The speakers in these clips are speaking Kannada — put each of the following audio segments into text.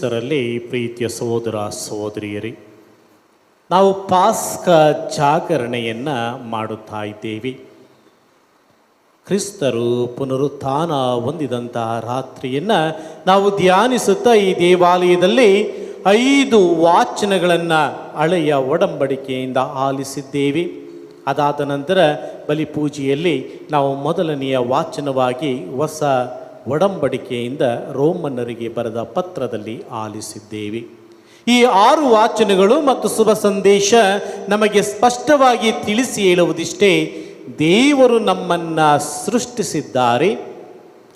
ಕ್ರಿಸ್ತರಲ್ಲಿ ಪ್ರೀತಿಯ ಸಹೋದರ ಸಹೋದರಿಯರೇ, ನಾವು ಪಾಸ್ಕ ಜಾಗರಣೆಯನ್ನು ಮಾಡುತ್ತಾ ಇದ್ದೇವೆ. ಕ್ರಿಸ್ತರು ಪುನರುತ್ಥಾನ ಹೊಂದಿದಂತಹ ರಾತ್ರಿಯನ್ನು ನಾವು ಧ್ಯಾನಿಸುತ್ತಾ ಈ ದೇವಾಲಯದಲ್ಲಿ 5 ವಾಚನಗಳನ್ನು ಹಳೆಯ ಒಡಂಬಡಿಕೆಯಿಂದ ಆಲಿಸಿದ್ದೇವೆ. ಅದಾದ ನಂತರ ಬಲಿಪೂಜೆಯಲ್ಲಿ ನಾವು ಮೊದಲನೆಯ ವಾಚನವಾಗಿ ಹೊಸ ಒಡಂಬಡಿಕೆಯಿಂದ ರೋಮನ್ನರಿಗೆ ಬರೆದ ಪತ್ರದಲ್ಲಿ ಆಲಿಸಿದ್ದೇವೆ. ಈ 6 ವಾಚನಗಳು ಮತ್ತು ಶುಭ ಸಂದೇಶ ನಮಗೆ ಸ್ಪಷ್ಟವಾಗಿ ತಿಳಿಸಿ ಹೇಳುವುದಿಷ್ಟೇ: ದೇವರು ನಮ್ಮನ್ನು ಸೃಷ್ಟಿಸಿದ್ದಾರೆ.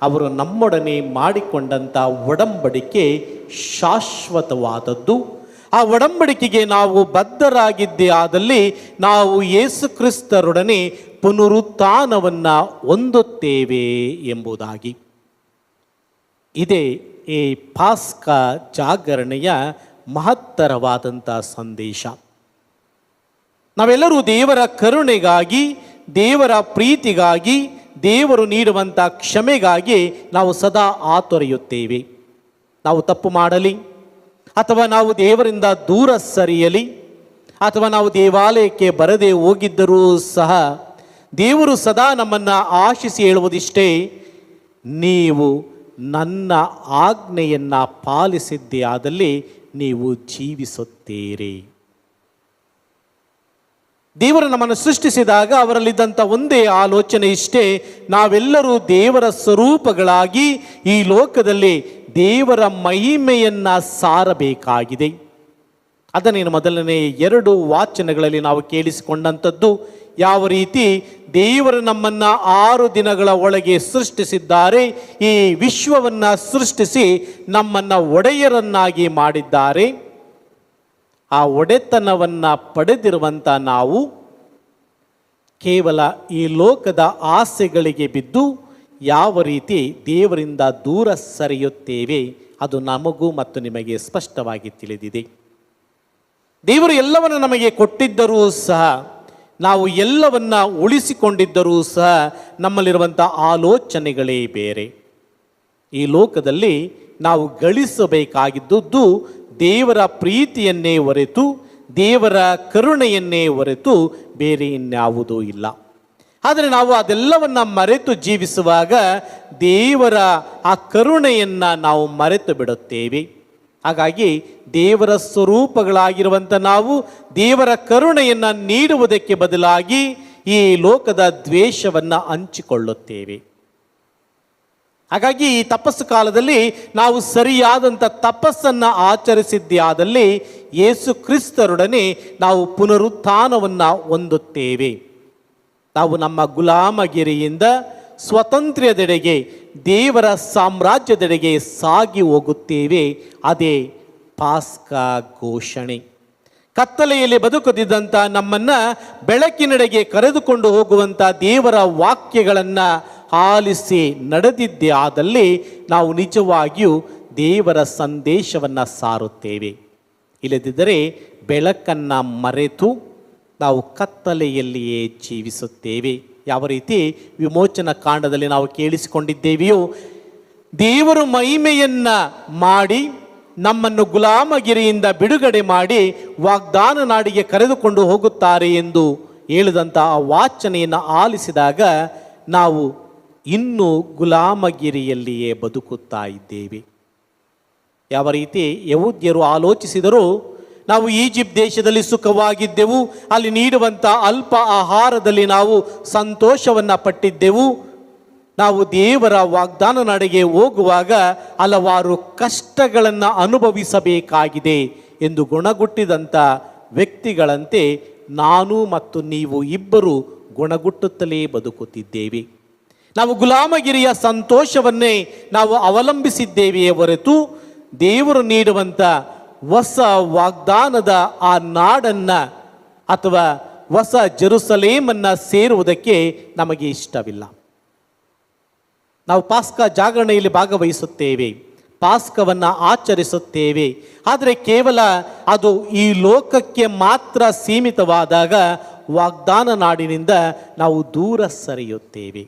ಅವರು ನಮ್ಮೊಡನೆ ಮಾಡಿಕೊಂಡಂಥ ಒಡಂಬಡಿಕೆ ಶಾಶ್ವತವಾದದ್ದು. ಆ ಒಡಂಬಡಿಕೆಗೆ ನಾವು ಬದ್ಧರಾಗಿದ್ದೇ ಆದಲ್ಲಿ ನಾವು ಯೇಸು ಕ್ರಿಸ್ತರೊಡನೆ ಪುನರುತ್ಥಾನವನ್ನು ಹೊಂದುತ್ತೇವೆ ಎಂಬುದಾಗಿ. ಇದೇ ಈ ಪಾಸ್ಕ ಜಾಗರಣೆಯ ಮಹತ್ತರವಾದಂಥ ಸಂದೇಶ. ನಾವೆಲ್ಲರೂ ದೇವರ ಕರುಣೆಗಾಗಿ, ದೇವರ ಪ್ರೀತಿಗಾಗಿ, ದೇವರು ನೀಡುವಂಥ ಕ್ಷಮೆಗಾಗಿ ನಾವು ಸದಾ ಆತೊರೆಯುತ್ತೇವೆ. ನಾವು ತಪ್ಪು ಮಾಡಲಿ, ಅಥವಾ ನಾವು ದೇವರಿಂದ ದೂರ ಸರಿಯಲಿ, ಅಥವಾ ನಾವು ದೇವಾಲಯಕ್ಕೆ ಬರದೇ ಹೋಗಿದ್ದರೂ ಸಹ ದೇವರು ಸದಾ ನಮ್ಮನ್ನು ಆಶಿಸಿ ಹೇಳುವುದಿಷ್ಟೇ: ನೀವು ನನ್ನ ಆಜ್ಞೆಯನ್ನು ಪಾಲಿಸಿದ್ದೇ ಆದಲ್ಲಿ ನೀವು ಜೀವಿಸುತ್ತೀರಿ. ದೇವರು ನಮ್ಮನ್ನು ಸೃಷ್ಟಿಸಿದಾಗ ಅವರಲ್ಲಿದ್ದಂಥ ಒಂದೇ ಆಲೋಚನೆ ಇಷ್ಟೇ: ನಾವೆಲ್ಲರೂ ದೇವರ ಸ್ವರೂಪಗಳಾಗಿ ಈ ಲೋಕದಲ್ಲಿ ದೇವರ ಮಹಿಮೆಯನ್ನು ಸಾರಬೇಕಾಗಿದೆ. ಅದನ್ನೇನು ಮೊದಲನೇ 2 ವಾಚನಗಳಲ್ಲಿ ನಾವು ಕೇಳಿಸಿಕೊಂಡಂಥದ್ದು. ಯಾವ ರೀತಿ ದೇವರು ನಮ್ಮನ್ನು 6 ದಿನಗಳ ಒಳಗೆ ಸೃಷ್ಟಿಸಿದ್ದಾರೆ, ಈ ವಿಶ್ವವನ್ನು ಸೃಷ್ಟಿಸಿ ನಮ್ಮನ್ನು ಒಡೆಯರನ್ನಾಗಿ ಮಾಡಿದ್ದಾರೆ. ಆ ಒಡೆತನವನ್ನು ಪಡೆದಿರುವಂಥ ನಾವು ಕೇವಲ ಈ ಲೋಕದ ಆಸೆಗಳಿಗೆ ಬಿದ್ದು ಯಾವ ರೀತಿ ದೇವರಿಂದ ದೂರ ಸರಿಯುತ್ತೇವೆ, ಅದು ನಮಗೂ ಮತ್ತು ನಿಮಗೆ ಸ್ಪಷ್ಟವಾಗಿ ತಿಳಿದಿದೆ. ದೇವರು ಎಲ್ಲವನ್ನು ನಮಗೆ ಕೊಟ್ಟಿದ್ದರೂ ಸಹ, ನಾವು ಎಲ್ಲವನ್ನ ಉಳಿಸಿಕೊಂಡಿದ್ದರೂ ಸಹ ನಮ್ಮಲ್ಲಿರುವಂಥ ಆಲೋಚನೆಗಳೇ ಬೇರೆ. ಈ ಲೋಕದಲ್ಲಿ ನಾವು ಗಳಿಸಬೇಕಾಗಿದ್ದುದು ದೇವರ ಪ್ರೀತಿಯನ್ನೇ ಹೊರತು, ದೇವರ ಕರುಣೆಯನ್ನೇ ಹೊರತು ಬೇರೆ ಇನ್ಯಾವುದೂ ಇಲ್ಲ. ಆದರೆ ನಾವು ಅದೆಲ್ಲವನ್ನು ಮರೆತು ಜೀವಿಸುವಾಗ ದೇವರ ಆ ಕರುಣೆಯನ್ನು ನಾವು ಮರೆತು ಬಿಡುತ್ತೇವೆ. ಹಾಗಾಗಿ ದೇವರ ಸ್ವರೂಪಗಳಾಗಿರುವಂಥ ನಾವು ದೇವರ ಕರುಣೆಯನ್ನು ನೀಡುವುದಕ್ಕೆ ಬದಲಾಗಿ ಈ ಲೋಕದ ದ್ವೇಷವನ್ನು ಹಂಚಿಕೊಳ್ಳುತ್ತೇವೆ. ಹಾಗಾಗಿ ಈ ತಪಸ್ಸು ಕಾಲದಲ್ಲಿ ನಾವು ಸರಿಯಾದಂಥ ತಪಸ್ಸನ್ನು ಆಚರಿಸಿದ್ದೇ ಆದಲ್ಲಿ ಯೇಸು ಕ್ರಿಸ್ತರೊಡನೆ ನಾವು ಪುನರುತ್ಥಾನವನ್ನು ಹೊಂದುತ್ತೇವೆ. ನಾವು ನಮ್ಮ ಗುಲಾಮಗಿರಿಯಿಂದ ಸ್ವಾತಂತ್ರ್ಯದೆಡೆಗೆ, ದೇವರ ಸಾಮ್ರಾಜ್ಯದೆಡೆಗೆ ಸಾಗಿ ಹೋಗುತ್ತೇವೆ. ಅದೇ ಪಾಸ್ಕ ಘೋಷಣೆ. ಕತ್ತಲೆಯಲ್ಲಿ ಬದುಕುತ್ತಿದ್ದಂಥ ನಮ್ಮನ್ನು ಬೆಳಕಿನೆಡೆಗೆ ಕರೆದುಕೊಂಡು ಹೋಗುವಂಥ ದೇವರ ವಾಕ್ಯಗಳನ್ನು ಆಲಿಸಿ ನಡೆದಿದ್ದೇ ಆದಲ್ಲಿ ನಾವು ನಿಜವಾಗಿಯೂ ದೇವರ ಸಂದೇಶವನ್ನು ಸಾರುತ್ತೇವೆ. ಇಲ್ಲದಿದ್ದರೆ ಬೆಳಕನ್ನು ಮರೆತು ನಾವು ಕತ್ತಲೆಯಲ್ಲಿಯೇ ಜೀವಿಸುತ್ತೇವೆ. ಯಾವ ರೀತಿ ವಿಮೋಚನಾ ಕಾಂಡದಲ್ಲಿ ನಾವು ಕೇಳಿಸಿಕೊಂಡಿದ್ದೇವೆಯೋ, ದೇವರು ಮಹಿಮೆಯನ್ನು ಮಾಡಿ ನಮ್ಮನ್ನು ಗುಲಾಮಗಿರಿಯಿಂದ ಬಿಡುಗಡೆ ಮಾಡಿ ವಾಗ್ದಾನ ನಾಡಿಗೆ ಕರೆದುಕೊಂಡು ಹೋಗುತ್ತಾರೆ ಎಂದು ಹೇಳಿದಂಥ ಆ ವಾಚನೆಯನ್ನು ಆಲಿಸಿದಾಗ ನಾವು ಇನ್ನೂ ಗುಲಾಮಗಿರಿಯಲ್ಲಿಯೇ ಬದುಕುತ್ತಾ ಇದ್ದೇವೆ. ಯಾವ ರೀತಿ ಯಹೂದ್ಯರು ಆಲೋಚಿಸಿದರೂ, ನಾವು ಈಜಿಪ್ಟ್ ದೇಶದಲ್ಲಿ ಸುಖವಾಗಿದ್ದೆವು, ಅಲ್ಲಿ ನೀಡುವಂಥ ಅಲ್ಪ ಆಹಾರದಲ್ಲಿ ನಾವು ಸಂತೋಷವನ್ನು ಪಟ್ಟಿದ್ದೆವು, ನಾವು ದೇವರ ವಾಗ್ದಾನ ನಾಡಿಗೆ ಹೋಗುವಾಗ ಹಲವಾರು ಕಷ್ಟಗಳನ್ನು ಅನುಭವಿಸಬೇಕಾಗಿದೆ ಎಂದು ಗುಣಗುಟ್ಟಿದಂಥ ವ್ಯಕ್ತಿಗಳಂತೆ ನಾನು ಮತ್ತು ನೀವು ಇಬ್ಬರು ಗುಣಗುಟ್ಟುತ್ತಲೇ ಬದುಕುತ್ತಿದ್ದೇವೆ. ನಾವು ಗುಲಾಮಗಿರಿಯ ಸಂತೋಷವನ್ನೇ ನಾವು ಅವಲಂಬಿಸಿದ್ದೇವೆಯೇ ಹೊರತು ದೇವರು ನೀಡುವಂಥ ಹೊಸ ವಾಗ್ದಾನದ ಆ ನಾಡನ್ನು ಅಥವಾ ಹೊಸ ಜೆರುಸಲೇಮನ್ನು ಸೇರುವುದಕ್ಕೆ ನಮಗೆ ಇಷ್ಟವಿಲ್ಲ. ನಾವು ಪಾಸ್ಕ ಜಾಗರಣೆಯಲ್ಲಿ ಭಾಗವಹಿಸುತ್ತೇವೆ, ಪಾಸ್ಕವನ್ನು ಆಚರಿಸುತ್ತೇವೆ. ಆದರೆ ಕೇವಲ ಅದು ಈ ಲೋಕಕ್ಕೆ ಮಾತ್ರ ಸೀಮಿತವಾದಾಗ ವಾಗ್ದಾನ ನಾಡಿನಿಂದ ನಾವು ದೂರ ಸರಿಯುತ್ತೇವೆ.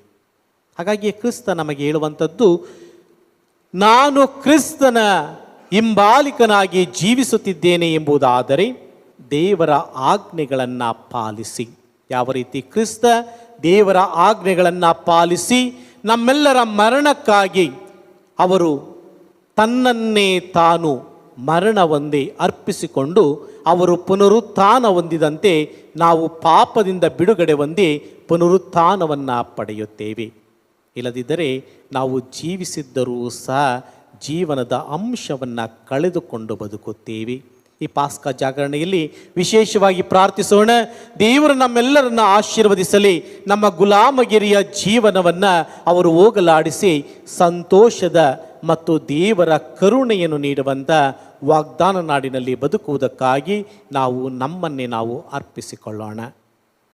ಹಾಗಾಗಿ ಕ್ರಿಸ್ತ ನಮಗೆ ಹೇಳುವಂಥದ್ದು, ನಾನು ಕ್ರಿಸ್ತನ ಹಿಂಬಾಲಿಕನಾಗಿ ಜೀವಿಸುತ್ತಿದ್ದೇನೆ ಎಂಬುದಾದರೆ ದೇವರ ಆಜ್ಞೆಗಳನ್ನು ಪಾಲಿಸಿ. ಯಾವ ರೀತಿ ಕ್ರಿಸ್ತ ದೇವರ ಆಜ್ಞೆಗಳನ್ನು ಪಾಲಿಸಿ ನಮ್ಮೆಲ್ಲರ ಮರಣಕ್ಕಾಗಿ ಅವರು ತನ್ನನ್ನೇ ತಾನು ಮರಣ ಹೊಂದಿ ಅರ್ಪಿಸಿಕೊಂಡು ಅವರು ಪುನರುತ್ಥಾನ ಹೊಂದಿದಂತೆ ನಾವು ಪಾಪದಿಂದ ಬಿಡುಗಡೆ ಹೊಂದಿ ಪುನರುತ್ಥಾನವನ್ನು ಪಡೆಯುತ್ತೇವೆ. ಇಲ್ಲದಿದ್ದರೆ ನಾವು ಜೀವಿಸಿದ್ದರೂ ಸಹ ಜೀವನದ ಅಂಶವನ್ನು ಕಳೆದುಕೊಂಡು ಬದುಕುತ್ತೇವೆ. ಈ ಪಾಸ್ಕ ಜಾಗರಣೆಯಲ್ಲಿ ವಿಶೇಷವಾಗಿ ಪ್ರಾರ್ಥಿಸೋಣ. ದೇವರು ನಮ್ಮೆಲ್ಲರನ್ನ ಆಶೀರ್ವದಿಸಲಿ. ನಮ್ಮ ಗುಲಾಮಗಿರಿಯ ಜೀವನವನ್ನು ಅವರು ಹೋಗಲಾಡಿಸಿ ಸಂತೋಷದ ಮತ್ತು ದೇವರ ಕರುಣೆಯನ್ನು ನೀಡುವಂಥ ವಾಗ್ದಾನ ನಾಡಿನಲ್ಲಿ ಬದುಕುವುದಕ್ಕಾಗಿ ನಾವು ನಮ್ಮನ್ನೇ ನಾವು ಅರ್ಪಿಸಿಕೊಳ್ಳೋಣ.